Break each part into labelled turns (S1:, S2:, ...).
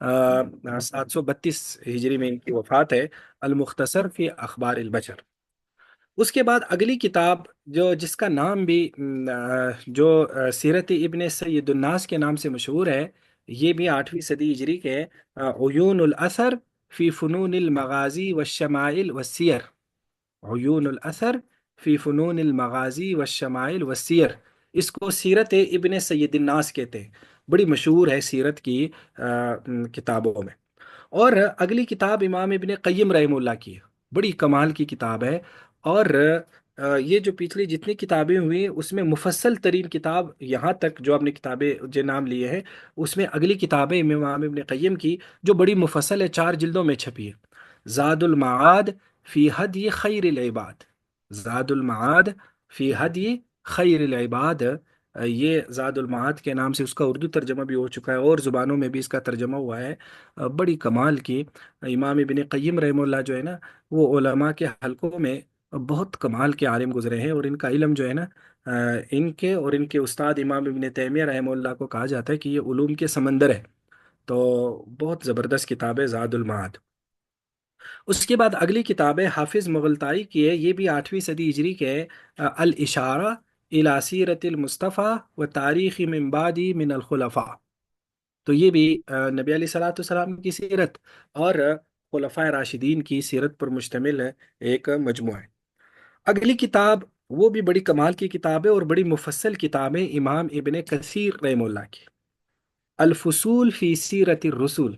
S1: 732 ہجری میں ان کی وفات ہے، المختصر فی اخبار البشر۔ اس کے بعد اگلی کتاب جو جس کا نام بھی جو سیرت ابن سید الناس کے نام سے مشہور ہے، یہ بھی 8ویں صدی ہجری کے عیون الاثر فی فنون المغازی والشمائل والسیر۔ عیون الاثر فی فنون المغازی والشمائل والسیر، اس کو سیرت ابن سید الناس کہتے ہیں، بڑی مشہور ہے سیرت کی کتابوں میں۔ اور اگلی کتاب امام ابن قیم رحمہ اللہ کی ہے، بڑی کمال کی کتاب ہے۔ اور یہ جو پچھلی جتنی کتابیں ہوئی اس میں مفصل ترین کتاب یہاں تک جو آپ نے کتابیں جو نام لیے ہیں، اس میں اگلی کتاب ہے امام ابن قیم کی، جو بڑی مفصل ہے، 4 جلدوں میں چھپی ہے، زاد المعاد فی ہدی خیر العباد۔ زاد المعاد فی ہدی خیر العباد، یہ زاد المعاد کے نام سے اس کا اردو ترجمہ بھی ہو چکا ہے، اور زبانوں میں بھی اس کا ترجمہ ہوا ہے۔ بڑی کمال کی امام ابن قیم رحمہ اللہ جو ہے نا، وہ علماء کے حلقوں میں بہت کمال کے عالم گزرے ہیں، اور ان کا علم جو ہے نا، ان کے اور ان کے استاد امام ابن تیمیہ رحمہ اللہ کو کہا جاتا ہے کہ یہ علوم کے سمندر ہے۔ تو بہت زبردست کتاب ہے زاد المعاد۔ اس کے بعد اگلی کتاب ہے حافظ مغلطائی کی ہے، یہ بھی 8ویں صدی ہجری کے ہے، الاشارہ الی سیرت المصطفیٰ و تاریخ من بعدی من الخلفاء۔ تو یہ بھی نبی علیہ الصلوۃ والسلام کی سیرت اور خلفائے راشدین کی سیرت پر مشتمل ہے، ایک مجموعہ ہے۔ اگلی کتاب وہ بھی بڑی کمال کی کتاب ہے اور بڑی مفصل کتاب ہے، امام ابن کثیر رحمہ اللہ کی، الفصول فی سیرت الرسول۔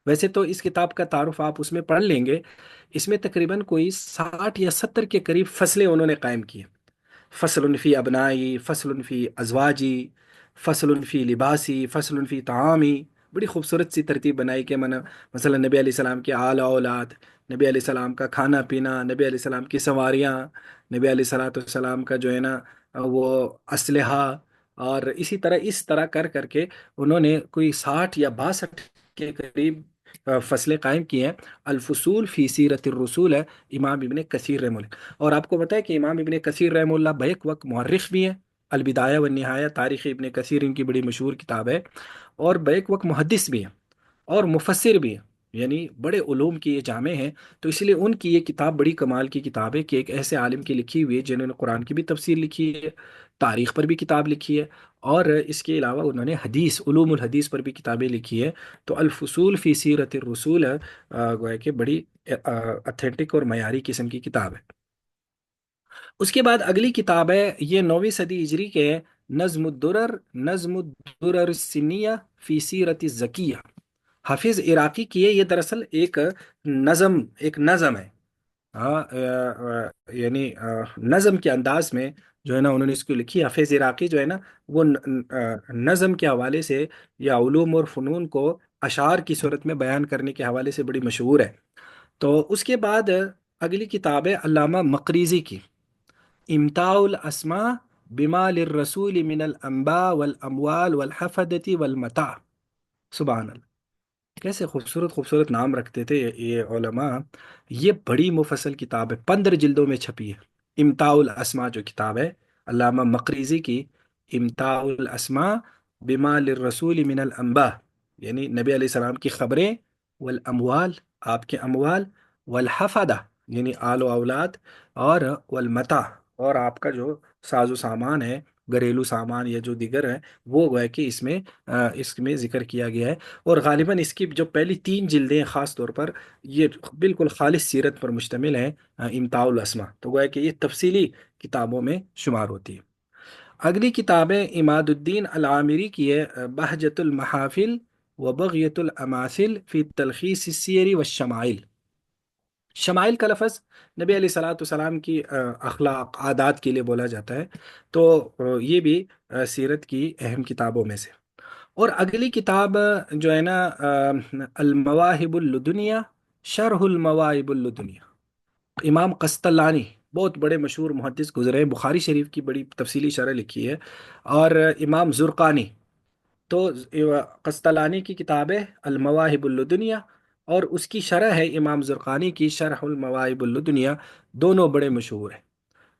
S1: ویسے تو اس کتاب کا تعارف آپ اس میں پڑھ لیں گے، اس میں تقریباً کوئی 60 یا 70 کے قریب فصلیں انہوں نے قائم کی ہیں۔ فصل فی ابنائی، فصل فی ازواجی، فصل فی لباسی، فصل فی طعامی، بڑی خوبصورت سی ترتیب بنائی کہ مثلا نبی علیہ السلام کے آل اولاد، نبی علیہ السلام کا کھانا پینا، نبی علیہ السلام کی سواریاں، نبی علیہ الصلوۃ والسلام کا جو ہے نا وہ اسلحہ، اور اسی طرح کر کر کے انہوں نے کوئی 60 یا 62 کے قریب فصلیں قائم کی ہیں۔ الفصول فی سیرت الرسول ہے امام ابن کثیر رحمہ اللہ۔ اور آپ کو پتہ ہے کہ امام ابن کثیر رحمہ اللہ بیک وقت مورخ بھی ہیں، البدایہ والنہایہ تاریخ ابن کثیر ان کی بڑی مشہور کتاب ہے، اور بیک وقت محدث بھی ہیں اور مفسر بھی ہیں، یعنی بڑے علوم کی یہ جامع ہیں۔ تو اس لیے ان کی یہ کتاب بڑی کمال کی کتاب ہے کہ ایک ایسے عالم کی لکھی ہوئی ہے جنہوں نے قرآن کی بھی تفسیر لکھی ہے، تاریخ پر بھی کتاب لکھی ہے، اور اس کے علاوہ انہوں نے حدیث، علوم الحدیث پر بھی کتابیں لکھی ہے۔ تو الفصول فی سیرت الرسول گویا کہ بڑی اتھینٹک اور معیاری قسم کی کتاب ہے۔ اس کے بعد اگلی کتاب ہے، یہ 9ویں صدی ہجری کے ہے، نظم الدرر السنیہ فی سیرت الزکیہ۔ حافظ عراقی کی ہے، یہ دراصل ایک نظم ہے، ہاں یعنی نظم کے انداز میں جو ہے نا انہوں نے اس کو لکھی۔ حافظ عراقی جو ہے نا وہ نظم کے حوالے سے یا علوم اور فنون کو اشعار کی صورت میں بیان کرنے کے حوالے سے بڑی مشہور ہے۔ تو اس کے بعد اگلی کتاب ہے علامہ مقریزی کی، امتاع الاسماء بما للرسول من الانباء والاموال والحفظة والمتاع۔ سبحان اللہ، کیسے خوبصورت خوبصورت نام رکھتے تھے یہ علماء۔ یہ بڑی مفصل کتاب ہے، 15 جلدوں میں چھپی ہے، امتاع الاسماء جو کتاب ہے علامہ مقریزی کی، امتاع الاسماء بما للرسول من الانباء، یعنی نبی علیہ السلام کی خبریں، والاموال، آپ کے اموال، والحفدہ یعنی آل و اولاد، اور والمتاع، اور آپ کا جو ساز و سامان ہے، گھریلو سامان یا جو دیگر ہے، وہ گویا کہ اس میں ذکر کیا گیا ہے۔ اور غالباً اس کی جو پہلی 3 جلدیں ہیں خاص طور پر یہ بالکل خالص سیرت پر مشتمل ہیں، امتاع الاسماء، تو گویا کہ یہ تفصیلی کتابوں میں شمار ہوتی ہے۔ اگلی کتابیں اماد الدین العامری کی ہے، بہجت المحافل و بغیت الاماثل فی تلخیص السیر والشمائل۔ شمائل کا لفظ نبی علیہ الصلوۃ والسلام کی اخلاق عادات کے لیے بولا جاتا ہے، تو یہ بھی سیرت کی اہم کتابوں میں سے۔ اور اگلی کتاب جو ہے نا المواہب اللدنیہ، شرح المواہب اللدنیہ، امام قسطلانی، بہت بڑے مشہور محدث گزرے ہیں، بخاری شریف کی بڑی تفصیلی شرح لکھی ہے، اور امام زرقانی، تو قسطلانی کی کتاب ہے المواہب اللدنیہ، اور اس کی شرح ہے امام زرقانی کی شرح المواہب اللدنیہ، دونوں بڑے مشہور ہیں،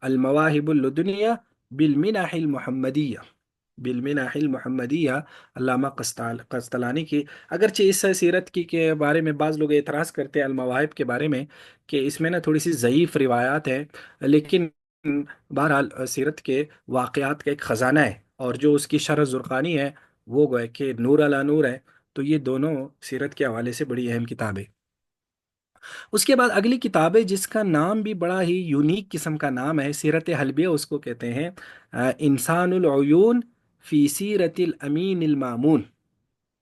S1: المواہب اللدنیہ بالمنح المحمدیہ۔ بالمنح المحمدیہ، علامہ قسطلانی کی. اگرچہ اس سیرت کی کے بارے میں بعض لوگ اعتراض کرتے ہیں المواہب کے بارے میں کہ اس میں نا تھوڑی سی ضعیف روایات ہیں، لیکن بہرحال سیرت کے واقعات کا ایک خزانہ ہے، اور جو اس کی شرح زرقانی ہے وہ گویا کہ نور علی نور ہے. تو یہ دونوں سیرت کے حوالے سے بڑی اہم کتابیں. اس کے بعد اگلی کتاب ہے جس کا نام بھی بڑا ہی یونیک قسم کا نام ہے، سیرت حلبیہ اس کو کہتے ہیں. انسان العیون فی سیرت الامین المامون.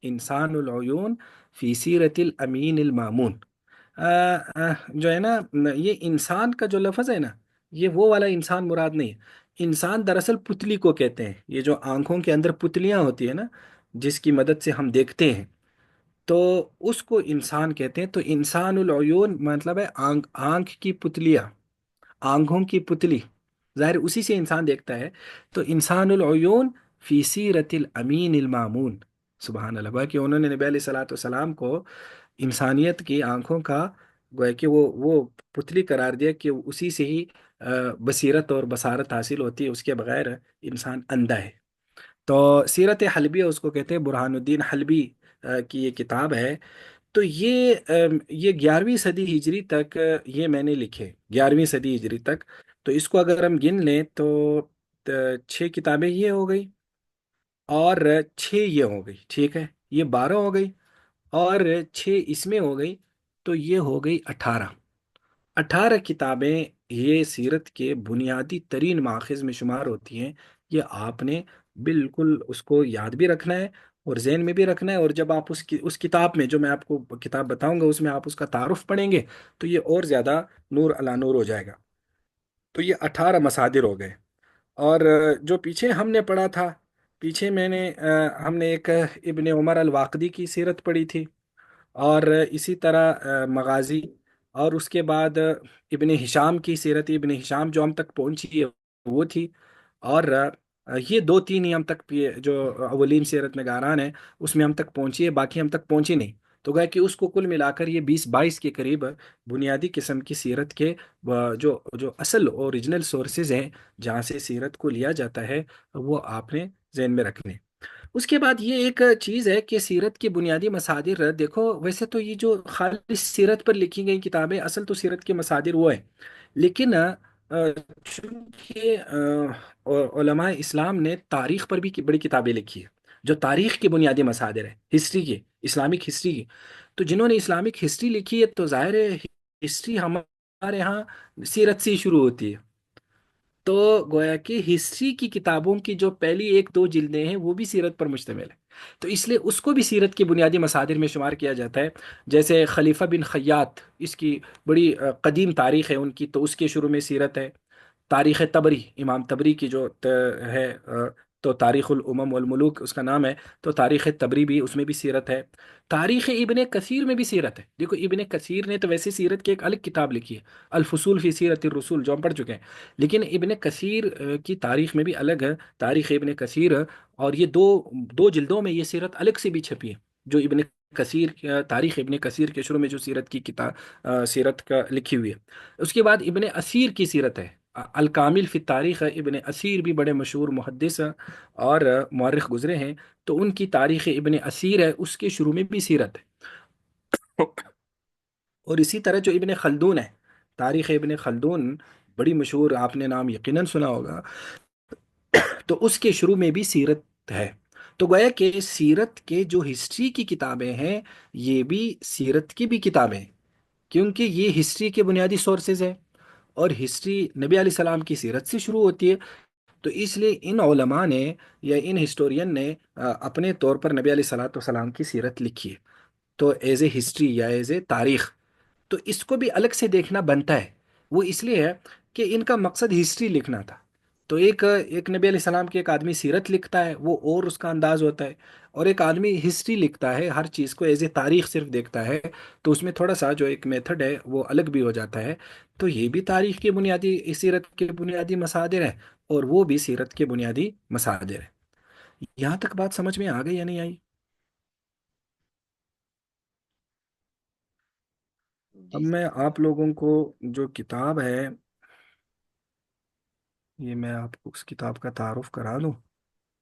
S1: انسان العیون فی سیرت الامین المامون. جو ہے نا، یہ انسان کا جو لفظ ہے نا، یہ وہ والا انسان مراد نہیں ہے. انسان دراصل پتلی کو کہتے ہیں، یہ جو آنکھوں کے اندر پتلیاں ہوتی ہیں نا، جس کی مدد سے ہم دیکھتے ہیں، تو اس کو انسان کہتے ہیں. تو انسان العیون مطلب ہے آنکھ کی پتلیاں، آنکھوں کی پتلی، ظاہر اسی سے انسان دیکھتا ہے. تو انسان العیون فی سیرت الامین المامون. سبحان اللہ، کہ انہوں نے نبی علیہ الصلوۃ والسلام کو انسانیت کی آنکھوں کا گویا کہ وہ پتلی قرار دیا کہ اسی سے ہی بصیرت اور بصارت حاصل ہوتی ہے، اس کے بغیر انسان اندھا ہے. تو سیرت حلبیہ اس کو کہتے ہیں، برہان الدین حلبی کی یہ کتاب ہے. تو یہ 11ویں صدی ہجری تک یہ میں نے لکھے، 11ویں صدی ہجری تک. تو اس کو اگر ہم گن لیں تو 6 کتابیں یہ ہو گئی، اور 6 یہ ہو گئی، ٹھیک ہے، یہ 12 ہو گئی، اور 6 اس میں ہو گئی، تو یہ ہو گئی 18. 18 کتابیں یہ سیرت کے بنیادی ترین ماخذ میں شمار ہوتی ہیں. یہ آپ نے بالکل اس کو یاد بھی رکھنا ہے اور ذہن میں بھی رکھنا ہے، اور جب آپ اس کتاب میں، جو میں آپ کو کتاب بتاؤں گا، اس میں آپ اس کا تعارف پڑھیں گے تو یہ اور زیادہ نور علی نور ہو جائے گا. تو یہ 18 مصادر ہو گئے. اور جو پیچھے ہم نے پڑھا تھا، پیچھے ہم نے ایک ابن عمر الواقدی کی سیرت پڑھی تھی، اور اسی طرح مغازی، اور اس کے بعد ابن ہشام کی سیرت، ابن ہشام جو ہم تک پہنچی ہے وہ تھی. اور یہ 2 3 ہی ہم تک جو اولین سیرت نگاران ہیں اس میں ہم تک پہنچی ہے، باقی ہم تک پہنچی نہیں. تو گویا کہ اس کو کل ملا کر یہ 20 22 کے قریب بنیادی قسم کی سیرت کے جو جو اصل اوریجنل سورسز ہیں جہاں سے سیرت کو لیا جاتا ہے، وہ آپ نے ذہن میں رکھنے. اس کے بعد یہ ایک چیز ہے کہ سیرت کی بنیادی مصادر دیکھو، ویسے تو یہ جو خالص سیرت پر لکھی گئی کتابیں، اصل تو سیرت کے مصادر وہ ہیں، لیکن چونکہ علماء اسلام نے تاریخ پر بھی بڑی کتابیں لکھی ہیں، جو تاریخ کی بنیادی مصادر ہے، ہسٹری کی، اسلامک ہسٹری کی. تو جنہوں نے اسلامک ہسٹری لکھی ہے، تو ظاہر ہے ہسٹری ہمارے ہاں سیرت سے ہی شروع ہوتی ہے. تو گویا کہ ہسٹری کی کتابوں کی جو پہلی 1 2 جلدیں ہیں وہ بھی سیرت پر مشتمل ہے. تو اس لیے اس کو بھی سیرت کی بنیادی مصادر میں شمار کیا جاتا ہے. جیسے خلیفہ بن خیاط، اس کی بڑی قدیم تاریخ ہے ان کی، تو اس کے شروع میں سیرت ہے. تاریخ تبری، امام تبری کی جو ہے، تو تاریخ الامم والملوک اس کا نام ہے، تو تاریخ تبری بھی، اس میں بھی سیرت ہے. تاریخ ابن کثیر میں بھی سیرت ہے. دیکھو ابن کثیر نے تو ویسے سیرت کی ایک الگ کتاب لکھی ہے، الفصول فی سیرت الرسول، جو ہم پڑھ چکے ہیں. لیکن ابن کثیر کی تاریخ میں بھی الگ ہے، تاریخ ابن کثیر. اور یہ دو دو جلدوں میں یہ سیرت الگ سے بھی چھپی ہے. جو ابن کثیر، تاریخ ابن کثیر کے شروع میں جو سیرت کی کتاب، سیرت کا لکھی ہوئی ہے. اس کے بعد ابن اسیر کی سیرت ہے، الکامل فی تاریخ. ابن اسیر بھی بڑے مشہور محدث اور مورخ گزرے ہیں. تو ان کی تاریخ ابن اسیر ہے، اس کے شروع میں بھی سیرت ہے. اور اسی طرح جو ابن خلدون ہے، تاریخ ابن خلدون بڑی مشہور، آپ نے نام یقیناً سنا ہوگا. تو اس کے شروع میں بھی سیرت ہے. تو گویا کہ سیرت کے جو ہسٹری کی کتابیں ہیں، یہ بھی سیرت کی بھی کتابیں ہیں، کیونکہ یہ ہسٹری کے بنیادی سورسز ہیں، اور ہسٹری نبی علیہ السلام کی سیرت سے شروع ہوتی ہے. تو اس لیے ان علماء نے یا ان ہسٹورین نے اپنے طور پر نبی علیہ الصلوۃ والسلام کی سیرت لکھی ہے، تو ایز اے ہسٹری یا ایز اے تاریخ. تو اس کو بھی الگ سے دیکھنا بنتا ہے. وہ اس لیے ہے کہ ان کا مقصد ہسٹری لکھنا تھا. تو ایک نبی علیہ السلام کی ایک آدمی سیرت لکھتا ہے، وہ اور اس کا انداز ہوتا ہے. اور ایک آدمی ہسٹری لکھتا ہے، ہر چیز کو ایز اے تاریخ صرف دیکھتا ہے، تو اس میں تھوڑا سا جو ایک میتھڈ ہے وہ الگ بھی ہو جاتا ہے. تو یہ بھی تاریخ کی بنیادی، سیرت کے بنیادی مصادر ہیں، اور وہ بھی سیرت کے بنیادی مصادر ہیں. یہاں تک بات سمجھ میں آ گئی یا نہیں آئی؟ اب
S2: جی
S1: میں آپ لوگوں کو جو کتاب ہے، یہ میں آپ کو اس کتاب کا تعارف کرا دوں.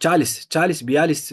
S1: 40-40-42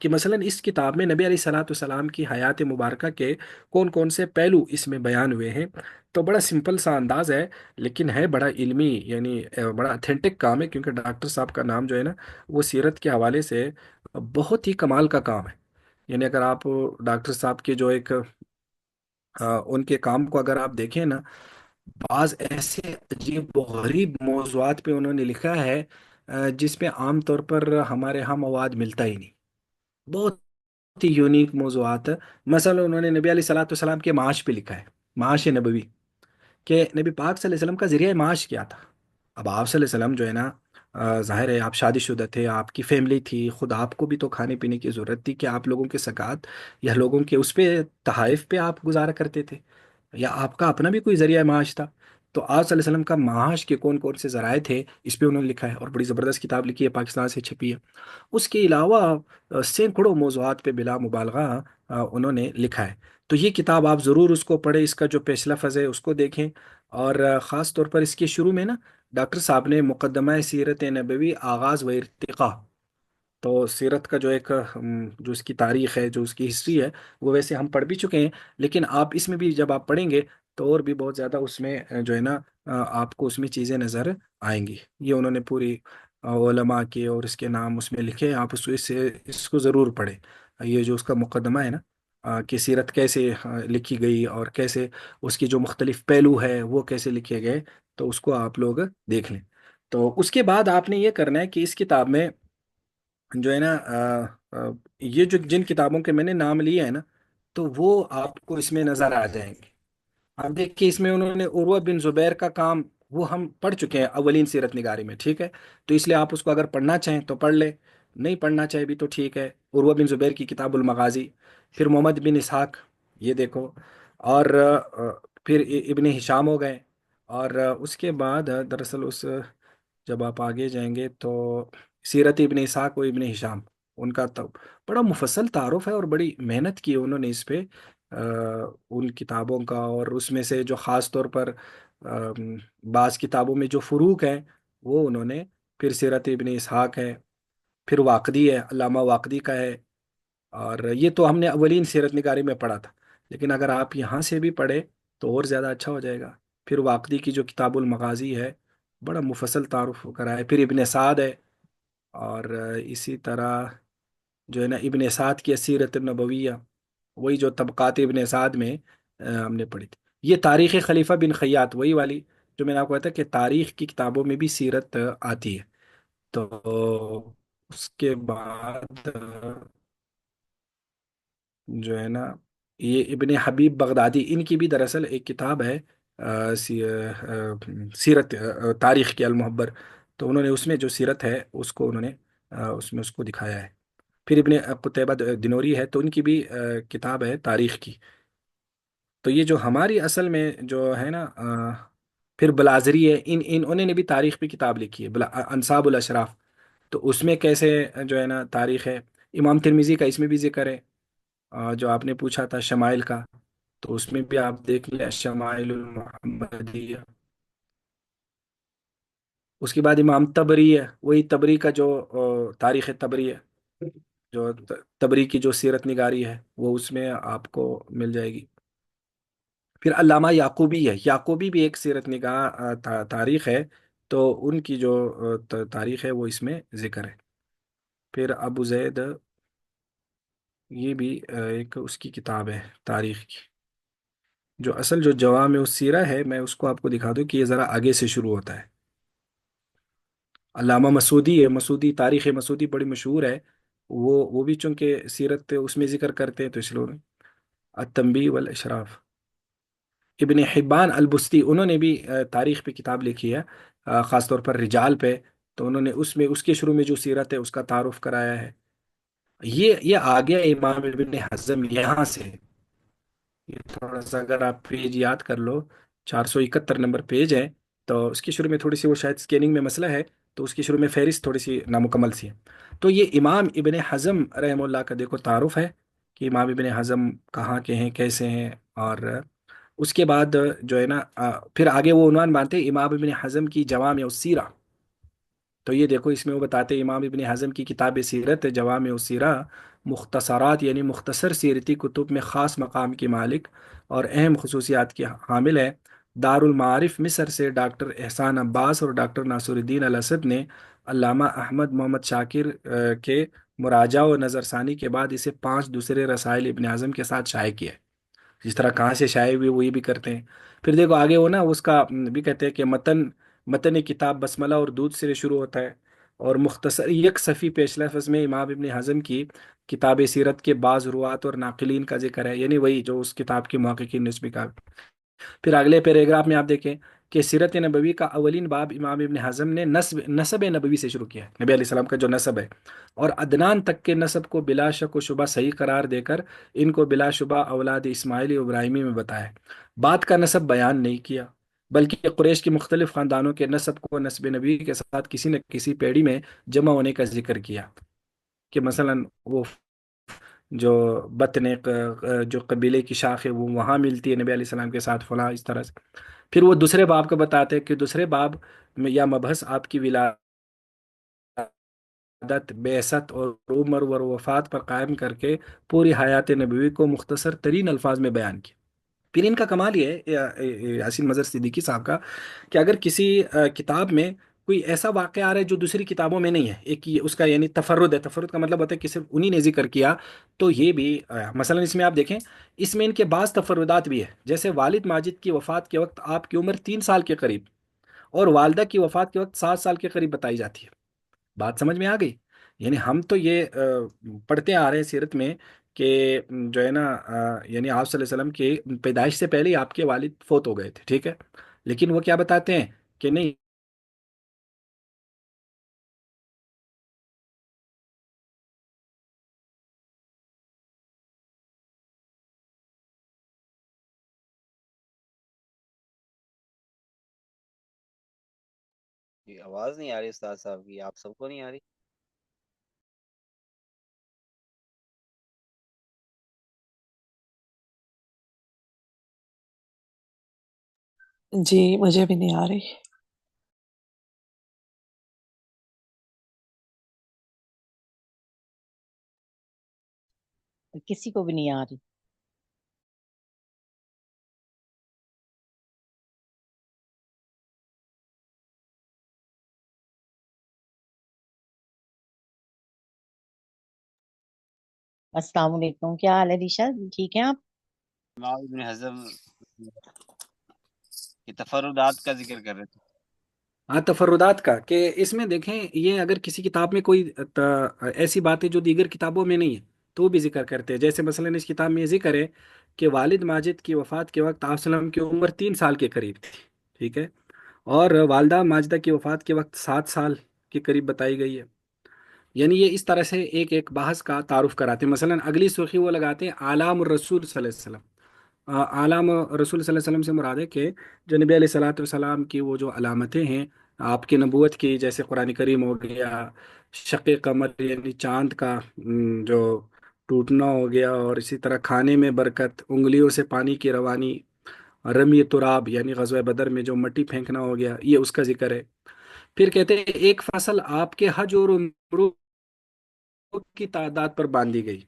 S1: کہ مثلا اس کتاب میں نبی علیہ الصلوۃ والسلام کی حیات مبارکہ کے کون کون سے پہلو اس میں بیان ہوئے ہیں. تو بڑا سمپل سا انداز ہے، لیکن ہے بڑا علمی، یعنی بڑا اتھینٹک کام ہے، کیونکہ ڈاکٹر صاحب کا نام جو ہے نا وہ سیرت کے حوالے سے بہت ہی کمال کا کام ہے. یعنی اگر آپ ڈاکٹر صاحب کے جو ایک ان کے کام کو اگر آپ دیکھیں نا، بعض ایسے عجیب و غریب موضوعات پہ انہوں نے لکھا ہے جس پہ عام طور پر ہمارے ہاں مواد ملتا ہی نہیں. بہت ہی یونیک موضوعات ہے. مثلا انہوں نے نبی علیہ الصلوۃ والسلام کے معاش پہ لکھا ہے، معاش نبوی، کہ نبی پاک صلی اللہ علیہ وسلم کا ذریعہ معاش کیا تھا. اب آپ صلی اللہ علیہ وسلم جو ہے نا، ظاہر ہے آپ شادی شدہ تھے، آپ کی فیملی تھی، خود آپ کو بھی تو کھانے پینے کی ضرورت تھی کہ آپ لوگوں کے زکوٰۃ یا لوگوں کے اس پہ تحائف پہ آپ گزارا کرتے تھے، یا آپ کا اپنا بھی کوئی ذریعہ معاش تھا. تو آپ صلی اللہ علیہ وسلم کا معاش کے کون کون سے ذرائع تھے اس پہ انہوں نے لکھا ہے، اور بڑی زبردست کتاب لکھی ہے، پاکستان سے چھپی ہے. اس کے علاوہ سینکڑوں موضوعات پہ بلا مبالغہ انہوں نے لکھا ہے. تو یہ کتاب آپ ضرور اس کو پڑھیں، اس کا جو پیش لفظ ہے اس کو دیکھیں. اور خاص طور پر اس کے شروع میں نا ڈاکٹر صاحب نے مقدمہ سیرت نبوی آغاز و ارتقاء، تو سیرت کا جو ایک جو اس کی تاریخ ہے، جو اس کی ہسٹری ہے، وہ ویسے ہم پڑھ بھی چکے ہیں، لیکن آپ اس میں بھی جب آپ پڑھیں گے تو اور بھی بہت زیادہ اس میں جو ہے نا آپ کو اس میں چیزیں نظر آئیں گی. یہ انہوں نے پوری علماء کے اور اس کے نام اس میں لکھے ہیں، آپ اس کو ضرور پڑھیں. یہ جو اس کا مقدمہ ہے نا کہ سیرت کیسے لکھی گئی اور کیسے اس کی جو مختلف پہلو ہے وہ کیسے لکھے گئے، تو اس کو آپ لوگ دیکھ لیں. تو اس کے بعد آپ نے یہ کرنا ہے کہ اس کتاب میں جو ہے نا یہ جو جن کتابوں کے میں نے نام لیے ہیں نا، تو وہ آپ کو اس میں نظر آ جائیں گے. اب دیکھیے اس میں انہوں نے عروہ بن زبیر کا کام وہ ہم پڑھ چکے ہیں اولین سیرت نگاری میں، ٹھیک ہے. تو اس لیے آپ اس کو اگر پڑھنا چاہیں تو پڑھ لیں، نہیں پڑھنا چاہے بھی تو ٹھیک ہے. عروہ بن زبیر کی کتاب المغازی، پھر محمد بن اسحاق، یہ دیکھو. اور پھر ابن ہشام ہو گئے. اور اس کے بعد دراصل جب آپ آگے جائیں گے تو سیرت ابن اسحاق و ابن ہشام، ان کا تو بڑا مفصل تعارف ہے، اور بڑی محنت کی انہوں نے اس پہ ان کتابوں کا. اور اس میں سے جو خاص طور پر بعض کتابوں میں جو فروق ہیں وہ انہوں نے، پھر سیرت ابن اسحاق ہے، پھر واقدی ہے، علامہ واقدی کا ہے. اور یہ تو ہم نے اولین سیرت نگاری میں پڑھا تھا، لیکن اگر آپ یہاں سے بھی پڑھیں تو اور زیادہ اچھا ہو جائے گا. پھر واقدی کی جو کتاب المغازی ہے، بڑا مفصل تعارف کرا ہے. پھر ابن سعد ہے. اور اسی طرح جو ہے نا ابن سعد کی سیرت النبویہ، وہی جو طبقات ابن سعد میں ہم نے پڑھی تھی. یہ تاریخ خلیفہ بن خیاط، وہی والی جو میں نے آپ کو کہا تھا کہ تاریخ کی کتابوں میں بھی سیرت آتی ہے. تو اس کے بعد جو ہے نا یہ ابن حبیب بغدادی، ان کی بھی دراصل ایک کتاب ہے سیرت تاریخ کی المحبر. تو انہوں نے اس میں جو سیرت ہے اس کو انہوں نے اس میں اس کو دکھایا ہے. پھر ابن قتیبہ دنوری ہے، تو ان کی بھی کتاب ہے تاریخ کی. تو یہ جو ہماری اصل میں جو ہے نا پھر بلازری ہے، انہوں نے بھی تاریخ پہ کتاب لکھی ہے، انصاب الاشراف. تو اس میں کیسے جو ہے نا تاریخ ہے. امام ترمیزی کا اس میں بھی ذکر ہے، جو آپ نے پوچھا تھا شمائل کا، تو اس میں بھی آپ دیکھ لیں شمائل المحمدیہ. اس کے بعد امام تبری ہے، وہی تبری کا جو تاریخ تبری ہے، جو تبری کی جو سیرت نگاری ہے وہ اس میں آپ کو مل جائے گی. پھر علامہ یعقوبی ہے، یعقوبی بھی ایک سیرت نگاہ تاریخ ہے. تو ان کی جو تاریخ ہے وہ اس میں ذکر ہے. پھر ابو زید، یہ بھی ایک اس کی کتاب ہے تاریخ کی. جو اصل جو جوامع السیرہ ہے، میں اس کو آپ کو دکھا دوں کہ یہ ذرا آگے سے شروع ہوتا ہے. علامہ مسعودی ہے، مسعودی تاریخ مسعودی بڑی مشہور ہے. وہ بھی چونکہ سیرت اس میں ذکر کرتے ہیں تو اس لیے التنبیہ والاشراف. ابن حبان البستی، انہوں نے بھی تاریخ پہ کتاب لکھی ہے، خاص طور پر رجال پہ. تو انہوں نے اس میں اس کے شروع میں جو سیرت ہے اس کا تعارف کرایا ہے. یہ آ گیا امام ابن حزم یہاں سے. یہ تھوڑا سا اگر آپ پیج یاد کر لو، 471 نمبر پیج ہے. تو اس کی شروع میں تھوڑی سی وہ شاید اسکیننگ میں مسئلہ ہے، تو اس کی شروع میں فہرست تھوڑی سی نامکمل سی ہے. تو یہ امام ابن حزم رحم اللہ کا دیکھو تعارف ہے کہ امام ابن حزم کہاں کے ہیں، کیسے ہیں. اور اس کے بعد جو ہے نا پھر آگے وہ عنوان مانتے ہیں امام ابن حزم کی جوامع السیرہ. تو یہ دیکھو اس میں وہ بتاتے ہیں امام ابن حزم کی کتاب سیرت جوامع السیرہ مختصرات یعنی مختصر سیرتی کتب میں خاص مقام کی مالک اور اہم خصوصیات کی حامل ہے۔ دار المعارف مصر سے ڈاکٹر احسان عباس اور ڈاکٹر ناصر الدین الاسد نے علامہ احمد محمد شاکر کے مراجعہ و نظر ثانی کے بعد اسے 5 دوسرے رسائل ابن اعظم کے ساتھ شائع کیا ہے۔ جس طرح کہاں سے شائع ہوئی وہی بھی کرتے ہیں۔ پھر دیکھو آگے وہ نا اس کا بھی کہتے ہیں کہ متن کتاب بسملہ اور دودھ سے شروع ہوتا ہے، اور مختصر یک صفی پیش لفظ میں امام ابن حزم کی کتاب سیرت کے بعض روات اور ناقلین کا ذکر ہے، یعنی وہی جو اس کتاب کے محققین نے اس میں کہا۔ پھر اگلے پیراگراف میں آپ دیکھیں کہ سیرت نبوی کا اولین باب امام ابن حزم نے نسب نبوی سے شروع کیا ہے، نبی علیہ السلام کا جو نسب ہے، اور عدنان تک کے نسب کو بلا شک و شبہ صحیح قرار دے کر ان کو بلا شبہ اولاد اسماعیلی و ابراہیمی میں بتایا۔ بعد کا نسب بیان نہیں کیا، بلکہ قریش کے مختلف خاندانوں کے نسب کو نسب نبی کے ساتھ کسی نہ کسی پیڑھی میں جمع ہونے کا ذکر کیا، کہ مثلا وہ جو جو قبیلے کی شاخ ہے وہ وہاں ملتی ہے نبی علیہ السلام کے ساتھ فلاں اس طرح سے۔ پھر وہ دوسرے باب کا بتاتے ہیں کہ دوسرے باب میں یا مبحث آپ کی ولادت، بعثت اور عمر و وفات پر قائم کر کے پوری حیات نبوی کو مختصر ترین الفاظ میں بیان کیا۔ پھر ان کا کمال یہ ہے یاسین مظہر صدیقی صاحب کا، کہ اگر کسی کتاب میں کوئی ایسا واقعہ آ رہا ہے جو دوسری کتابوں میں نہیں ہے، ایک یہ اس کا یعنی تفرد ہے، تفرد کا مطلب ہوتا ہے کہ صرف انہی نے ذکر کیا، تو یہ بھی مثلا اس میں آپ دیکھیں، اس میں ان کے بعض تفردات بھی ہے، جیسے والد ماجد کی وفات کے وقت آپ کی عمر 3 سال کے قریب اور والدہ کی وفات کے وقت 7 سال کے قریب بتائی جاتی ہے۔ بات سمجھ میں آ گئی؟ یعنی ہم تو یہ پڑھتے آ رہے ہیں سیرت میں کہ جو ہے نا یعنی آپ صلی اللہ علیہ وسلم کی پیدائش سے پہلے ہی آپ کے والد فوت ہو گئے تھے، ٹھیک ہے، لیکن وہ کیا بتاتے ہیں کہ نہیں،
S2: یہ آواز نہیں آ رہی استاد صاحب کی، آپ سب کو نہیں آ رہی؟
S3: جی مجھے بھی نہیں آ رہی۔
S4: کسی کو بھی نہیں آ رہی۔ السلام علیکم، کیا حال ہے دیشا؟ ٹھیک ہیں آپ؟
S2: امام ابن حزم کے تفردات کا ذکر کر رہے تھے۔
S1: ہاں تفردات کا، کہ اس میں دیکھیں یہ اگر کسی کتاب میں کوئی ایسی بات ہے جو دیگر کتابوں میں نہیں ہے تو وہ بھی ذکر کرتے ہیں، جیسے مثلا اس کتاب میں یہ ذکر ہے کہ والد ماجد کی وفات کے وقت آپ صلی اللہ علیہ وسلم کی عمر 3 سال کے قریب تھی، ٹھیک ہے، اور والدہ ماجدہ کی وفات کے وقت 7 سال کے قریب بتائی گئی ہے۔ یعنی یہ اس طرح سے ایک ایک بحث کا تعارف کراتے ہیں، مثلا اگلی سرخی وہ لگاتے ہیں اعلام الرسول صلی اللہ علیہ وسلم۔ اعلام رسول صلی اللہ علیہ وسلم سے مراد ہے کہ جو نبی علیہ الصلوۃ والسلام کی وہ جو علامتیں ہیں آپ کی نبوت کی، جیسے قرآن کریم ہو گیا، شق قمر یعنی چاند کا جو ٹوٹنا ہو گیا، اور اسی طرح کھانے میں برکت، انگلیوں سے پانی کی روانی، رمی تراب یعنی غزوہ بدر میں جو مٹی پھینکنا ہو گیا، یہ اس کا ذکر ہے۔ پھر کہتے ہیں ایک فصل آپ کے حج اور عمروں کی تعداد پر باندھی گئی،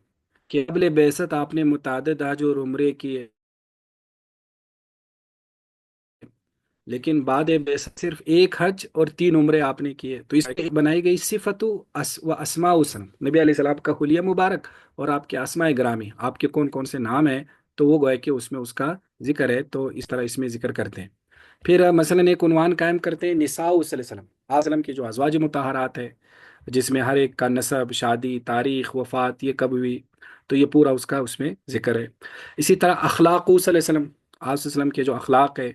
S1: کہ قبل بعثت آپ نے متعدد حج اور عمرے کیے، لیکن بعد بعثت صرف ایک حج اور 3 عمرے آپ نے کیے، تو اس کی بنائی گئی صفت و اسماء حسن، نبی علیہ السلام کا حلیہ مبارک اور آپ کے اسماء گرامی، آپ کے کون کون سے نام ہیں، تو وہ گویا کہ اس میں اس کا ذکر ہے، تو اس طرح اس میں ذکر کرتے ہیں۔ پھر مثلا ایک عنوان قائم کرتے ہیں نساء صلی اللہ علیہ وسلم، آپ وسلم کی جو ازواج مطہرات ہے، جس میں ہر ایک کا نسب، شادی، تاریخ، وفات یہ کب ہوئی، تو یہ پورا اس کا اس میں ذکر ہے۔ اسی طرح اخلاق صلی اللہ علیہ وسلم، آپ صلی اللہ علیہ وسلم کے جو اخلاق ہے،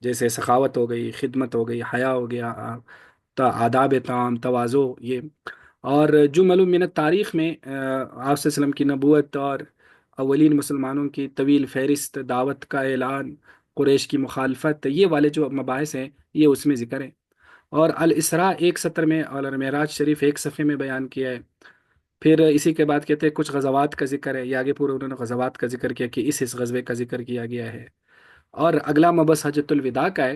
S1: جیسے سخاوت ہو گئی، خدمت ہو گئی، حیا ہو گیا، آداب تام، تواضع، یہ اور جمل من تاریخ میں آپ صلی اللہ علیہ وسلم کی نبوت اور اولین مسلمانوں کی طویل فہرست، دعوت کا اعلان، قریش کی مخالفت، یہ والے جو مباحث ہیں یہ اس میں ذکر ہے۔ اور الاسراء ایک سطر میں اور المعراج شریف ایک صفحے میں بیان کیا ہے۔ پھر اسی کے بعد کہتے ہیں کچھ غزوات کا ذکر ہے، یہ آگے پورے انہوں نے غزوات کا ذکر کیا کہ اس غزوے کا ذکر کیا گیا ہے۔ اور اگلا مبحث حجۃ الوداع کا ہے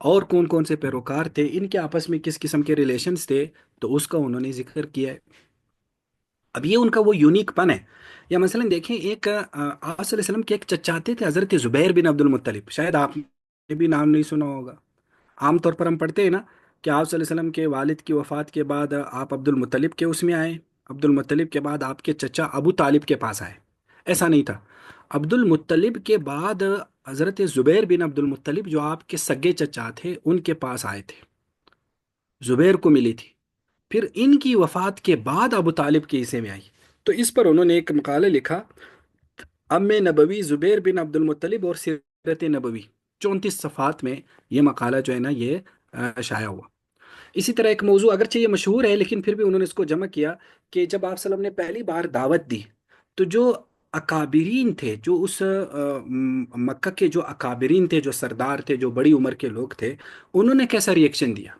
S1: اور کون کون سے پیروکار تھے، ان کے آپس میں کس قسم کے ریلیشنز تھے، تو اس کا انہوں نے ذکر کیا ہے۔ اب یہ ان کا وہ یونیک پن ہے۔ یا مثلا دیکھیں، ایک آپ صلی اللہ علیہ وسلم کے ایک چچاتے تھے حضرت زبیر بن عبد المطلب، شاید آپ نے بھی نام نہیں سنا ہوگا۔ عام طور پر ہم پڑھتے ہیں نا کہ آپ صلی اللہ علیہ وسلم کے والد کی وفات کے بعد آپ عبد المطلب کے اس میں آئے، عبد المطلب کے بعد آپ کے چچا ابو طالب کے پاس آئے۔ ایسا نہیں تھا، عبد المطلب کے بعد حضرت زبیر بن عبد المطلب جو آپ کے سگے چچا تھے ان کے پاس آئے تھے، زبیر کو ملی تھی، پھر ان کی وفات کے بعد ابو طالب کے حصے میں آئی۔ تو اس پر انہوں نے ایک مقالہ لکھا، ام نبوی زبیر بن عبد المطلب اور سیرت نبوی، 34 صفحات میں یہ مقالہ جو ہے نا یہ شائع ہوا۔ اسی طرح ایک موضوع اگرچہ یہ مشہور ہے لیکن پھر بھی انہوں نے اس کو جمع کیا کہ جب آپ صلی اللہ علیہ وسلم نے پہلی بار دعوت دی تو جو اکابرین تھے، جو اس مکہ کے جو اکابرین تھے، جو سردار تھے، جو بڑی عمر کے لوگ تھے، انہوں نے کیسا ریئیکشن دیا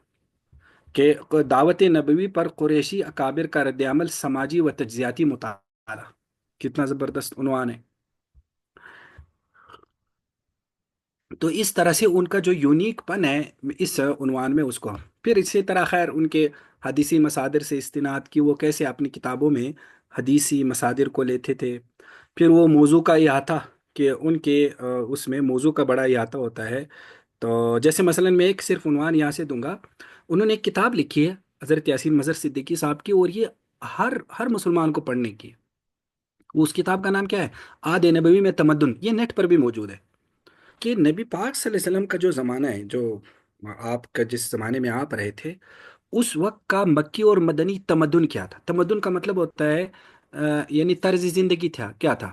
S1: کہ دعوت نبوی پر قریشی اکابر کا رد عمل، سماجی و تجزیاتی مطالعہ۔ کتنا زبردست عنوان ہے! تو اس طرح سے ان کا جو یونیک پن ہے اس عنوان میں اس کو پھر اسی طرح خیر ان کے حدیثی مصادر سے استناد کی، وہ کیسے اپنی کتابوں میں حدیثی مصادر کو لیتے تھے، پھر وہ موضوع کا احاطہ کہ ان کے اس میں موضوع کا بڑا احاطہ ہوتا ہے۔ تو جیسے مثلا میں ایک صرف عنوان یہاں سے دوں گا، انہوں نے ایک کتاب لکھی ہے حضرت یاسین مظہر صدیقی صاحب کی، اور یہ ہر مسلمان کو پڑھنے کی ہے۔ وہ اس کتاب کا نام کیا ہے؟ آد نبوی میں تمدن، یہ نیٹ پر بھی موجود ہے کہ نبی پاک صلی اللہ علیہ وسلم کا جو زمانہ ہے، جو آپ کا جس زمانے میں آپ رہے تھے، اس وقت کا مکی اور مدنی تمدن کیا تھا۔ تمدن کا مطلب ہوتا ہے یعنی طرز زندگی تھا کیا تھا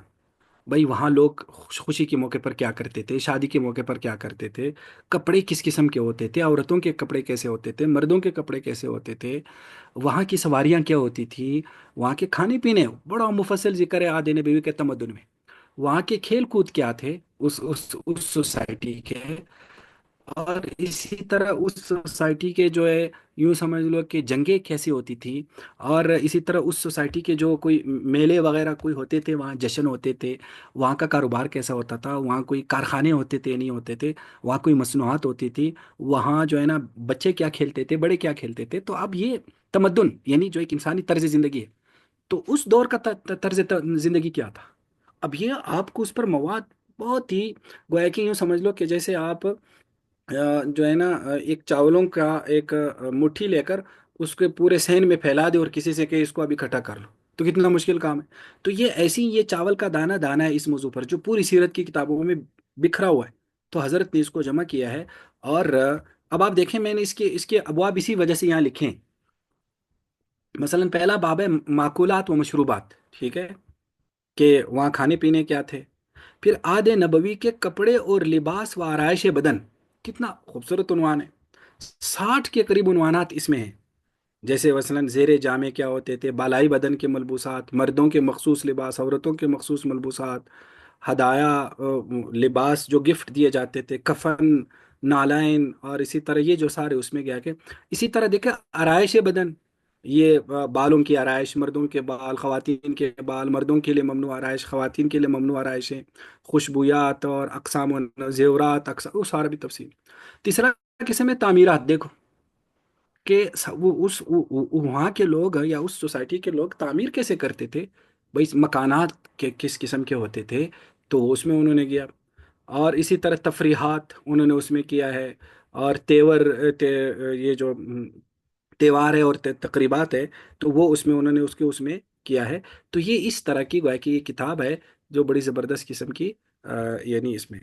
S1: بھائی، وہاں لوگ خوشی کے موقع پر کیا کرتے تھے، شادی کے موقع پر کیا کرتے تھے، کپڑے کس قسم کے ہوتے تھے، عورتوں کے کپڑے کیسے ہوتے تھے، مردوں کے کپڑے کیسے ہوتے تھے، وہاں کی سواریاں کیا ہوتی تھی، وہاں کے کھانے پینے، بڑا مفصل ذکر ہے آدھے نبوی کے تمدن میں۔ وہاں کے کھیل کود کیا تھے اس سوسائٹی کے، اور اسی طرح اس سوسائٹی کے جو ہے یوں سمجھ لو کہ جنگیں کیسی ہوتی تھی، اور اسی طرح اس سوسائٹی کے جو کوئی میلے وغیرہ کوئی ہوتے تھے، وہاں جشن ہوتے تھے، وہاں کا کاروبار کیسا ہوتا تھا، وہاں کوئی کارخانے ہوتے تھے نہیں ہوتے تھے، وہاں کوئی مصنوعات ہوتی تھی، وہاں جو ہے نا بچے کیا کھیلتے تھے، بڑے کیا کھیلتے تھے۔ تو اب یہ تمدن یعنی جو ایک انسانی طرز زندگی ہے، تو اس دور کا طرز زندگی کیا تھا۔ اب یہ آپ کو اس پر مواد بہت ہی، گویا کہ یوں سمجھ لو کہ جیسے آپ جو ہے نا ایک چاولوں کا ایک مٹھی لے کر اس کے پورے صحن میں پھیلا دے اور کسی سے کہ اس کو اب اکٹھا کر لو، تو کتنا مشکل کام ہے۔ تو یہ ایسی یہ چاول کا دانہ دانہ ہے اس موضوع پر جو پوری سیرت کی کتابوں میں بکھرا ہوا ہے، تو حضرت نے اس کو جمع کیا ہے۔ اور اب آپ دیکھیں، میں نے اس کے ابواب اسی وجہ سے یہاں لکھے ہیں۔ مثلا پہلا باب ہے معقولات و مشروبات، ٹھیک ہے، کہ وہاں کھانے پینے کیا تھے۔ پھر آد نبوی کے کپڑے اور لباس و آرائش بدن، کتنا خوبصورت عنوان ہے، 60 کے قریب عنوانات اس میں ہیں۔ جیسے مثلا زیر جامع کیا ہوتے تھے، بالائی بدن کے ملبوسات، مردوں کے مخصوص لباس، عورتوں کے مخصوص ملبوسات، ہدایا لباس جو گفٹ دیے جاتے تھے، کفن، نالائن، اور اسی طرح یہ جو سارے اس میں گیا کہ اسی طرح دیکھیں آرائش بدن، یہ بالوں کی آرائش، مردوں کے بال، خواتین کے بال، مردوں کے لیے ممنوع آرائش، خواتین کے لیے ممنوع آرائشیں، خوشبویات اور اقسام و زیورات، اقسام، وہ سارا بھی تفصیل۔ تیسرا قسم ہے تعمیرات، دیکھو کہ وہاں کے لوگ یا اس سوسائٹی کے لوگ تعمیر کیسے کرتے تھے، بھائی مکانات کے کس قسم کے ہوتے تھے، تو اس میں انہوں نے کیا۔ اور اسی طرح تفریحات انہوں نے اس میں کیا ہے، اور یہ جو تہوار ہے اور تقریبات ہے، تو وہ اس میں انہوں نے اس میں کیا ہے۔ تو یہ اس طرح کی گویا کہ یہ کتاب ہے جو بڑی زبردست قسم کی یعنی اس میں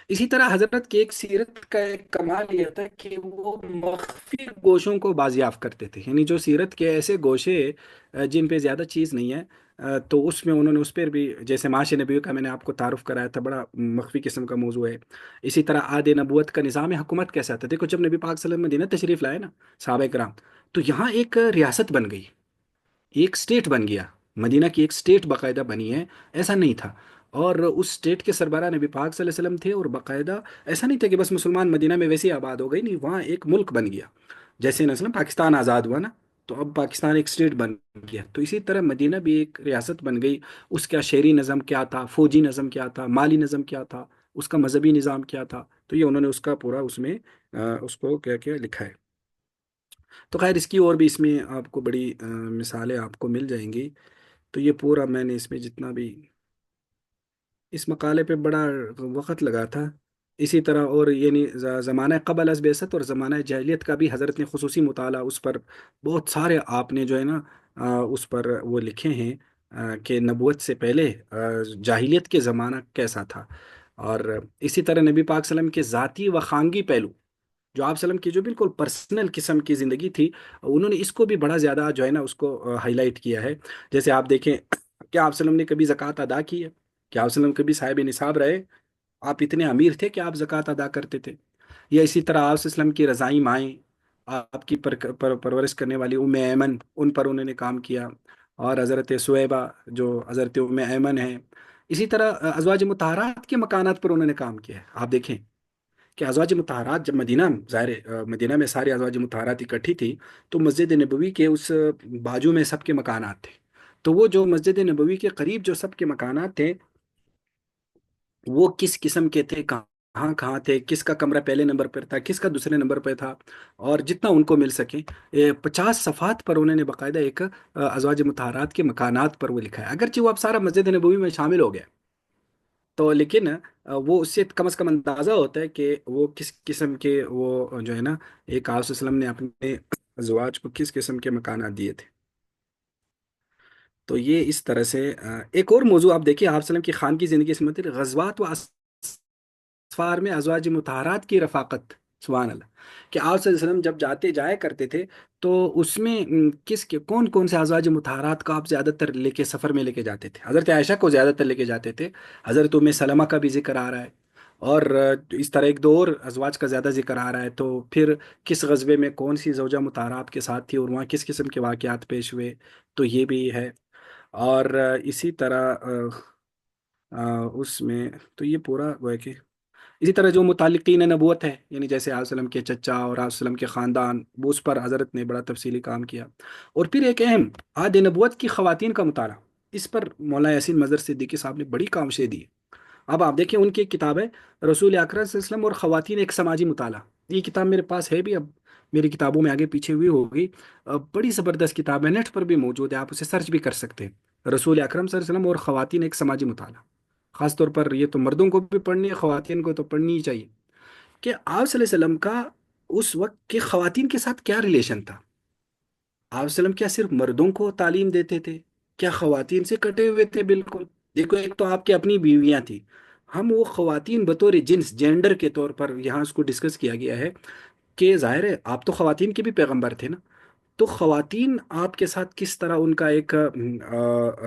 S1: اسی طرح حضرت کی ایک سیرت کا ایک کمال یہ ہوتا ہے کہ وہ مخفی گوشوں کو بازیافت کرتے تھے، یعنی جو سیرت کے ایسے گوشے جن پہ زیادہ چیز نہیں ہے، تو اس میں انہوں نے اس پر بھی، جیسے معاش نبی کا میں نے آپ کو تعارف کرایا تھا، بڑا مخفی قسم کا موضوع ہے۔ اسی طرح آد نبوت کا نظام حکومت کیسا تھا، دیکھو جب نبی پاک صلی اللہ علیہ وسلم مدینہ تشریف لائے نا صحابہ کرام، تو یہاں ایک ریاست بن گئی، ایک سٹیٹ بن گیا، مدینہ کی ایک سٹیٹ باقاعدہ بنی ہے، ایسا نہیں تھا۔ اور اس سٹیٹ کے سربراہ نبی پاک صلی اللہ علیہ وسلم تھے، اور باقاعدہ ایسا نہیں تھا کہ بس مسلمان مدینہ میں ویسے ہی آباد ہو گئی، نہیں، وہاں ایک ملک بن گیا۔ جیسے مثلا پاکستان آزاد ہوا نا، تو اب پاکستان ایک سٹیٹ بن گیا، تو اسی طرح مدینہ بھی ایک ریاست بن گئی۔ اس کا شہری نظم کیا تھا، فوجی نظم کیا تھا، مالی نظم کیا تھا، اس کا مذہبی نظام کیا تھا، تو یہ انہوں نے اس کا پورا اس میں اس کو کیا کیا لکھا ہے. تو خیر اس کی اور بھی اس میں آپ کو بڑی مثالیں آپ کو مل جائیں گی. تو یہ پورا میں نے اس میں جتنا بھی اس مقالے پہ بڑا وقت لگا تھا. اسی طرح اور یعنی زمانہ قبل از بعثت اور زمانہ جاہلیت کا بھی حضرت نے خصوصی مطالعہ اس پر بہت سارے آپ نے جو ہے نا اس پر وہ لکھے ہیں کہ نبوت سے پہلے جاہلیت کے زمانہ کیسا تھا. اور اسی طرح نبی پاک صلی اللہ علیہ وسلم کے ذاتی و خانگی پہلو جو آپ وسلم کی جو بالکل پرسنل قسم کی زندگی تھی انہوں نے اس کو بھی بڑا زیادہ جو ہے نا اس کو ہائی لائٹ کیا ہے. جیسے آپ دیکھیں کیا آپ وسلم نے کبھی زکوٰۃ ادا کی ہے؟ کیا آپ وسلم کبھی صاحب نصاب رہے؟ آپ اتنے امیر تھے کہ آپ زکوٰۃ ادا کرتے تھے؟ یا اسی طرح آپ وسلم کی رضائی مائیں آپ کی پرورش کرنے والی ام ایمن ان پر انہوں نے کام کیا. اور حضرت سویبہ جو حضرت ام ایمن ہیں اسی طرح ازواج مطہرات کے مکانات پر انہوں نے کام کیا ہے. آپ دیکھیں کہ ازواج مطہرات جب مدینہ ظاہر مدینہ میں ساری ازواج مطہرات اکٹھی تھی تو مسجد نبوی کے اس بازو میں سب کے مکانات تھے. تو وہ جو مسجد نبوی کے قریب جو سب کے مکانات تھے وہ کس قسم کے تھے، کہاں کہاں تھے، کس کا کمرہ پہلے نمبر پر تھا، کس کا دوسرے نمبر پہ تھا، اور جتنا ان کو مل سکے 50 صفحات پر انہوں نے باقاعدہ ایک ازواج مطہرات کے مکانات پر وہ لکھا ہے. اگرچہ وہ اب سارا مسجد نبوی میں شامل ہو گیا تو لیکن وہ اس سے کم از کم اندازہ ہوتا ہے کہ وہ کس قسم کے وہ جو ہے نا ایک آپ وسلم نے اپنے ازواج کو کس قسم کے مکانات دیے تھے. تو یہ اس طرح سے ایک اور موضوع آپ دیکھیے آپ وسلم کی خانگی زندگی سے متعلق غزوات و اسفار میں ازواج مطہرات کی رفاقت. سبحان اللہ کہ آپ صلی اللہ علیہ وسلم جب جایا کرتے تھے تو اس میں کس کے کون کون سے ازواج مطہرات کو آپ زیادہ تر لے کے سفر میں لے کے جاتے تھے؟ حضرت عائشہ کو زیادہ تر لے کے جاتے تھے. حضرت ام سلمہ کا بھی ذکر آ رہا ہے. اور اس طرح ایک دو اور ازواج کا زیادہ ذکر آ رہا ہے. تو پھر کس غزوے میں کون سی زوجہ مطہرہ آپ کے ساتھ تھی اور وہاں کس قسم کے واقعات پیش ہوئے تو یہ بھی ہے. اور اسی طرح اس میں تو یہ پورا وہ ہے کہ اسی طرح جو متعلقین نبوت ہے یعنی جیسے آپ وسلم کے چچا اور آپ وسلم کے خاندان وہ اس پر حضرت نے بڑا تفصیلی کام کیا. اور پھر ایک اہم عہد نبوت کی خواتین کا مطالعہ اس پر مولانا یاسین مظہر صدیقی صاحب نے بڑی کاوشیں دی. اب آپ دیکھیں ان کی ایک کتاب ہے رسول اکرم صلی اللہ علیہ وسلم اور خواتین ایک سماجی مطالعہ. یہ کتاب میرے پاس ہے بھی اب میری کتابوں میں آگے پیچھے ہوئی ہوگی. بڑی زبردست کتاب ہے نیٹ پر بھی موجود ہے آپ اسے سرچ بھی کر سکتے ہیں رسول اکرم صلی اللہ علیہ وسلم اور خواتین ایک سماجی مطالعہ. خاص طور پر یہ تو مردوں کو بھی پڑھنی ہے خواتین کو تو پڑھنی ہی چاہیے کہ آپ صلی اللہ علیہ وسلم کا اس وقت کے خواتین کے ساتھ کیا ریلیشن تھا. آپ وسلم کیا صرف مردوں کو تعلیم دیتے تھے؟ کیا خواتین سے کٹے ہوئے تھے؟ بالکل. دیکھو ایک تو آپ کی اپنی بیویاں تھیں. ہم وہ خواتین بطور جنس جینڈر کے طور پر یہاں اس کو ڈسکس کیا گیا ہے کہ ظاہر ہے آپ تو خواتین کے بھی پیغمبر تھے نا. تو خواتین آپ کے ساتھ کس طرح ان کا ایک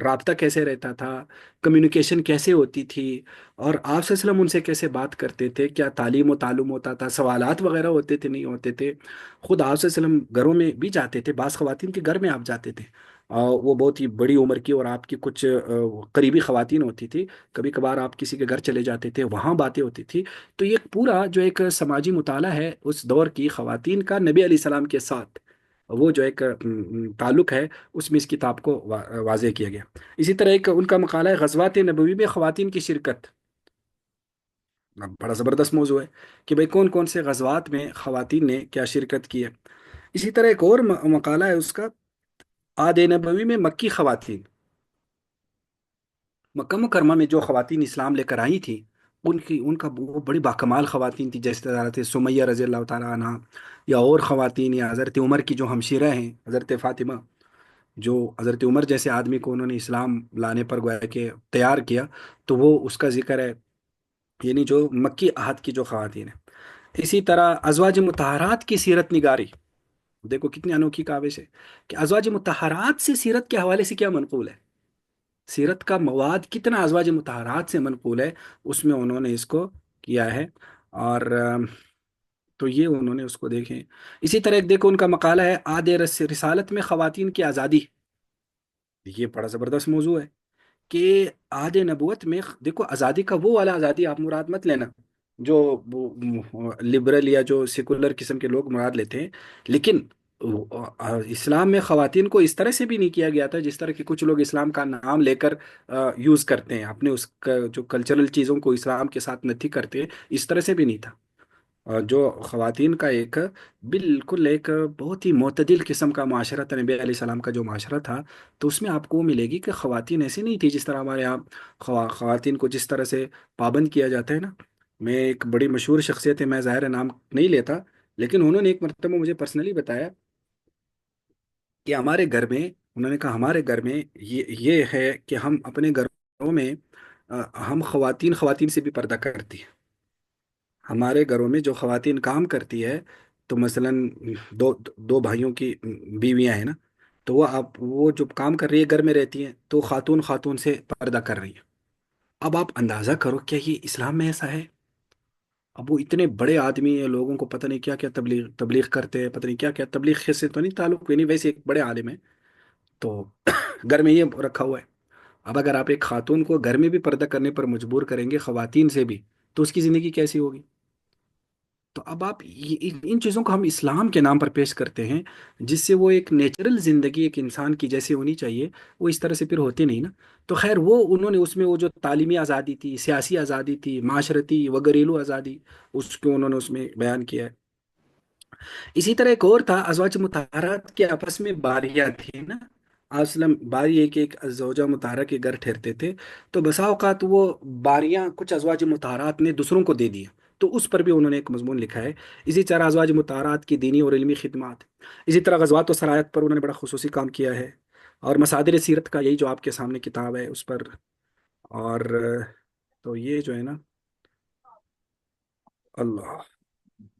S1: رابطہ کیسے رہتا تھا، کمیونیکیشن کیسے ہوتی تھی، اور آپ صلی اللہ علیہ وسلم ان سے کیسے بات کرتے تھے، کیا تعلیم و تعلم ہوتا تھا، سوالات وغیرہ ہوتے تھے نہیں ہوتے تھے. خود آپ صلی اللہ علیہ وسلم گھروں میں بھی جاتے تھے، بعض خواتین کے گھر میں آپ جاتے تھے وہ بہت ہی بڑی عمر کی اور آپ کی کچھ قریبی خواتین ہوتی تھی. کبھی کبھار آپ کسی کے گھر چلے جاتے تھے وہاں باتیں ہوتی تھی. تو یہ پورا جو ایک سماجی مطالعہ ہے اس دور کی خواتین کا نبی علیہ السلام کے ساتھ وہ جو ایک تعلق ہے اس میں اس کتاب کو واضح کیا گیا. اسی طرح ایک ان کا مقالہ ہے غزوات نبوی میں خواتین کی شرکت. بڑا زبردست موضوع ہے کہ بھئی کون کون سے غزوات میں خواتین نے کیا شرکت کی ہے. اسی طرح ایک اور مقالہ ہے اس کا عہد نبوی میں مکی خواتین. مکہ مکرمہ میں جو خواتین اسلام لے کر آئی تھیں ان کا وہ بڑی باکمال خواتین تھی جیسے حضرت سمیہ رضی اللہ تعالیٰ عنہ یا اور خواتین یا حضرت عمر کی جو ہمشیرہ ہیں حضرت فاطمہ جو حضرت عمر جیسے آدمی کو انہوں نے اسلام لانے پر گویا کہ تیار کیا تو وہ اس کا ذکر ہے یعنی جو مکی عہد کی جو خواتین ہیں. اسی طرح ازواج مطہرات کی سیرت نگاری. دیکھو کتنی انوکھی کاوش ہے کہ ازواج مطہرات سے سیرت کے حوالے سے کیا منقول ہے، سیرت کا مواد کتنا ازواج مطہرات سے منقول ہے اس میں انہوں نے اس کو کیا ہے. اور تو یہ انہوں نے اس کو دیکھیں. اسی طرح ایک دیکھو ان کا مقالہ ہے عہد رسالت میں خواتین کی آزادی. یہ بڑا زبردست موضوع ہے کہ عہد نبوت میں دیکھو آزادی کا وہ والا آزادی آپ مراد مت لینا جو لبرل یا جو سیکولر قسم کے لوگ مراد لیتے ہیں. لیکن اسلام میں خواتین کو اس طرح سے بھی نہیں کیا گیا تھا جس طرح کہ کچھ لوگ اسلام کا نام لے کر یوز کرتے ہیں اپنے اس کا جو کلچرل چیزوں کو اسلام کے ساتھ نتھی کرتے ہیں اس طرح سے بھی نہیں تھا. جو خواتین کا ایک بالکل ایک بہت ہی معتدل قسم کا معاشرہ تھا، نبی علیہ السلام کا جو معاشرہ تھا، تو اس میں آپ کو وہ ملے گی کہ خواتین ایسی نہیں تھی جس طرح ہمارے یہاں خواتین کو جس طرح سے پابند کیا جاتا ہے نا۔ میں ایک بڑی مشہور شخصیت ہے، میں ظاہر نام نہیں لیتا، لیکن انہوں نے ایک مرتبہ مجھے پرسنلی بتایا کہ ہمارے گھر میں، انہوں نے کہا ہمارے گھر میں یہ ہے کہ ہم اپنے گھروں میں ہم خواتین خواتین سے بھی پردہ کرتی ہیں۔ ہمارے گھروں میں جو خواتین کام کرتی ہے، تو مثلا دو دو بھائیوں کی بیویاں ہیں نا، تو وہ جو کام کر رہی ہے گھر میں رہتی ہیں، تو خاتون خاتون سے پردہ کر رہی ہے۔ اب آپ اندازہ کرو، کیا یہ اسلام میں ایسا ہے؟ اب وہ اتنے بڑے آدمی ہیں، لوگوں کو پتہ نہیں کیا کیا تبلیغ تبلیغ کرتے ہیں، پتہ نہیں کیا کیا تبلیغ سے تو نہیں تعلق نہیں، ویسے ایک بڑے عالم ہیں، تو گھر میں یہ رکھا ہوا ہے۔ اب اگر آپ ایک خاتون کو گھر میں بھی پردہ کرنے پر مجبور کریں گے، خواتین سے بھی، تو اس کی زندگی کیسی ہوگی؟ تو اب آپ ان چیزوں کو ہم اسلام کے نام پر پیش کرتے ہیں، جس سے وہ ایک نیچرل زندگی ایک انسان کی جیسے ہونی چاہیے، وہ اس طرح سے پھر ہوتی نہیں نا۔ تو خیر، وہ انہوں نے اس میں وہ جو تعلیمی آزادی تھی، سیاسی آزادی تھی، معاشرتی و گھریلو آزادی، اس کو انہوں نے اس میں بیان کیا ہے۔ اسی طرح ایک اور تھا، ازواج مطہرات کے آپس میں باریاں تھی نا۔ اصلاً باری ایک ایک زوجہ مطہرہ کے گھر ٹھہرتے تھے، تو بسا اوقات وہ باریاں کچھ ازواج مطہرات نے دوسروں کو دے دی، تو اس پر بھی انہوں نے ایک مضمون لکھا ہے۔ اسی طرح ازواج مطہرات کی دینی اور علمی خدمات، اسی طرح غزوات و سرایت پر انہوں نے بڑا خصوصی کام کیا ہے، اور مصادر سیرت کا یہی جو آپ کے سامنے کتاب ہے اس پر، اور تو یہ جو ہے نا، اللہ،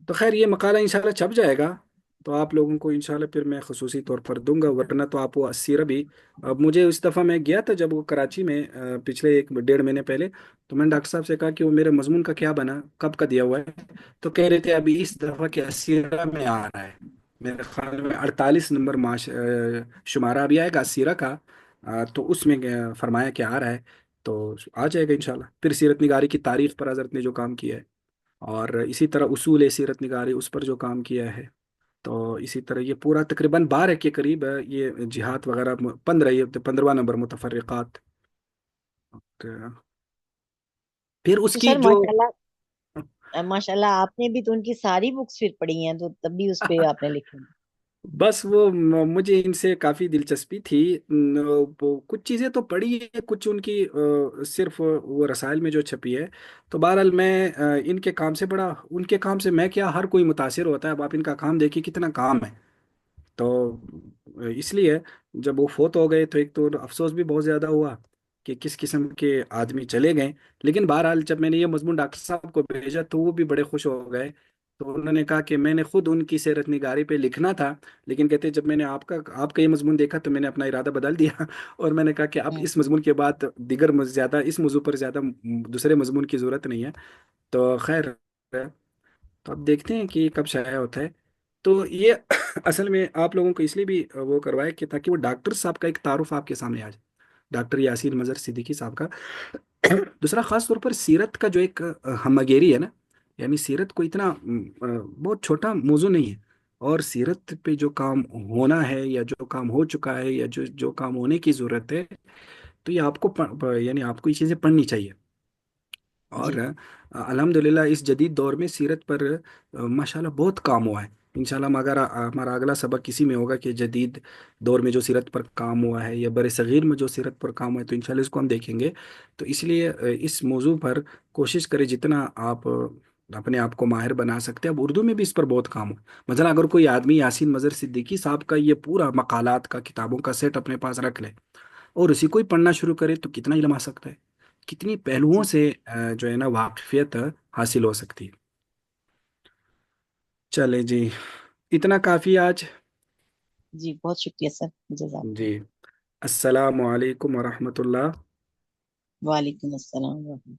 S1: تو خیر یہ مقالہ انشاءاللہ چھپ جائے گا، تو آپ لوگوں کو انشاءاللہ پھر میں خصوصی طور پر دوں گا، ورنہ تو آپ وہ سیرہ بھی، اب مجھے اس دفعہ میں گیا تھا جب وہ کراچی میں پچھلے ایک ڈیڑھ مہینے پہلے، تو میں نے ڈاکٹر صاحب سے کہا کہ وہ میرے مضمون کا کیا بنا، کب کا دیا ہوا ہے؟ تو کہہ رہے تھے ابھی اس دفعہ کے سیرہ میں آ رہا ہے، میرے خیال میں 48 نمبر شمارہ ابھی آئے گا سیرہ کا، تو اس میں فرمایا کہ آ رہا ہے، تو آ جائے گا انشاءاللہ۔ پھر سیرت نگاری کی تاریخ پر حضرت نے جو کام کیا ہے، اور اسی طرح اصول سیرت نگاری اس پر جو کام کیا ہے، تو اسی طرح یہ پورا تقریباً 12 کے قریب ہے، یہ جہاد وغیرہ 15، یہ 15واں نمبر متفرقات، تو پھر اس
S4: تو
S1: کی
S4: سر
S1: جو
S4: ماشاء اللہ آپ نے بھی تو ان کی ساری بکس پھر پڑھی ہیں، تو تب بھی اس پہ آپ نے لکھا ہے۔
S1: بس وہ مجھے ان سے کافی دلچسپی تھی، وہ کچھ چیزیں تو پڑھی ہے، کچھ ان کی صرف وہ رسائل میں جو چھپی ہے، تو بہرحال میں ان کے کام سے بڑا، ان کے کام سے میں کیا، ہر کوئی متاثر ہوتا ہے، اب آپ ان کا کام دیکھیے کتنا کام ہے، تو اس لیے جب وہ فوت ہو گئے تو ایک تو افسوس بھی بہت زیادہ ہوا کہ کس قسم کے آدمی چلے گئے، لیکن بہرحال جب میں نے یہ مضمون ڈاکٹر صاحب کو بھیجا تو وہ بھی بڑے خوش ہو گئے، تو انہوں نے کہا کہ میں نے خود ان کی سیرت نگاری پہ لکھنا تھا، لیکن کہتے جب میں نے آپ کا یہ مضمون دیکھا تو میں نے اپنا ارادہ بدل دیا اور میں نے کہا کہ اب
S4: ہوں۔
S1: اس مضمون کے بعد زیادہ اس موضوع پر زیادہ دوسرے مضمون کی ضرورت نہیں ہے، تو خیر، تو اب دیکھتے ہیں کہ یہ کب شائع ہوتا ہے۔ تو یہ اصل میں آپ لوگوں کو اس لیے بھی وہ کروایا کہ تاکہ وہ ڈاکٹر صاحب کا ایک تعارف آپ کے سامنے آ جائے، ڈاکٹر یاسین مظہر صدیقی صاحب کا۔ دوسرا خاص طور پر سیرت کا جو ایک ہمگیری ہے نا، یعنی سیرت کو اتنا بہت چھوٹا موضوع نہیں ہے، اور سیرت پہ جو کام ہونا ہے یا جو کام ہو چکا ہے یا جو جو کام ہونے کی ضرورت ہے، تو یہ آپ کو یعنی آپ کو یہ چیزیں پڑھنی چاہیے، اور
S4: جی
S1: الحمدللہ اس جدید دور میں سیرت پر ماشاءاللہ بہت کام ہوا ہے۔ انشاءاللہ مگر ہمارا اگلا سبق اسی میں ہوگا کہ جدید دور میں جو سیرت پر کام ہوا ہے یا بر صغیر میں جو سیرت پر کام ہوا ہے، تو انشاءاللہ اس کو ہم دیکھیں گے، تو اس لیے اس موضوع پر کوشش کریں جتنا آپ اپنے آپ کو ماہر بنا سکتے ہیں۔ اب اردو میں بھی اس پر بہت کام ہو، مثلا اگر کوئی آدمی یاسین مظہر صدیقی صاحب کا یہ پورا مقالات کا کتابوں کا سیٹ اپنے پاس رکھ لے اور اسی کو ہی پڑھنا شروع کرے، تو کتنا علم آ سکتا ہے، کتنی پہلوؤں
S4: جی
S1: سے جو ہے نا واقفیت حاصل ہو سکتی ہے۔ چلے جی، اتنا کافی آج۔
S4: جی بہت شکریہ سر، جزاک
S1: جی، السلام علیکم ورحمۃ اللہ۔
S4: اللہ۔ وعلیکم السلام ورحمۃ اللہ۔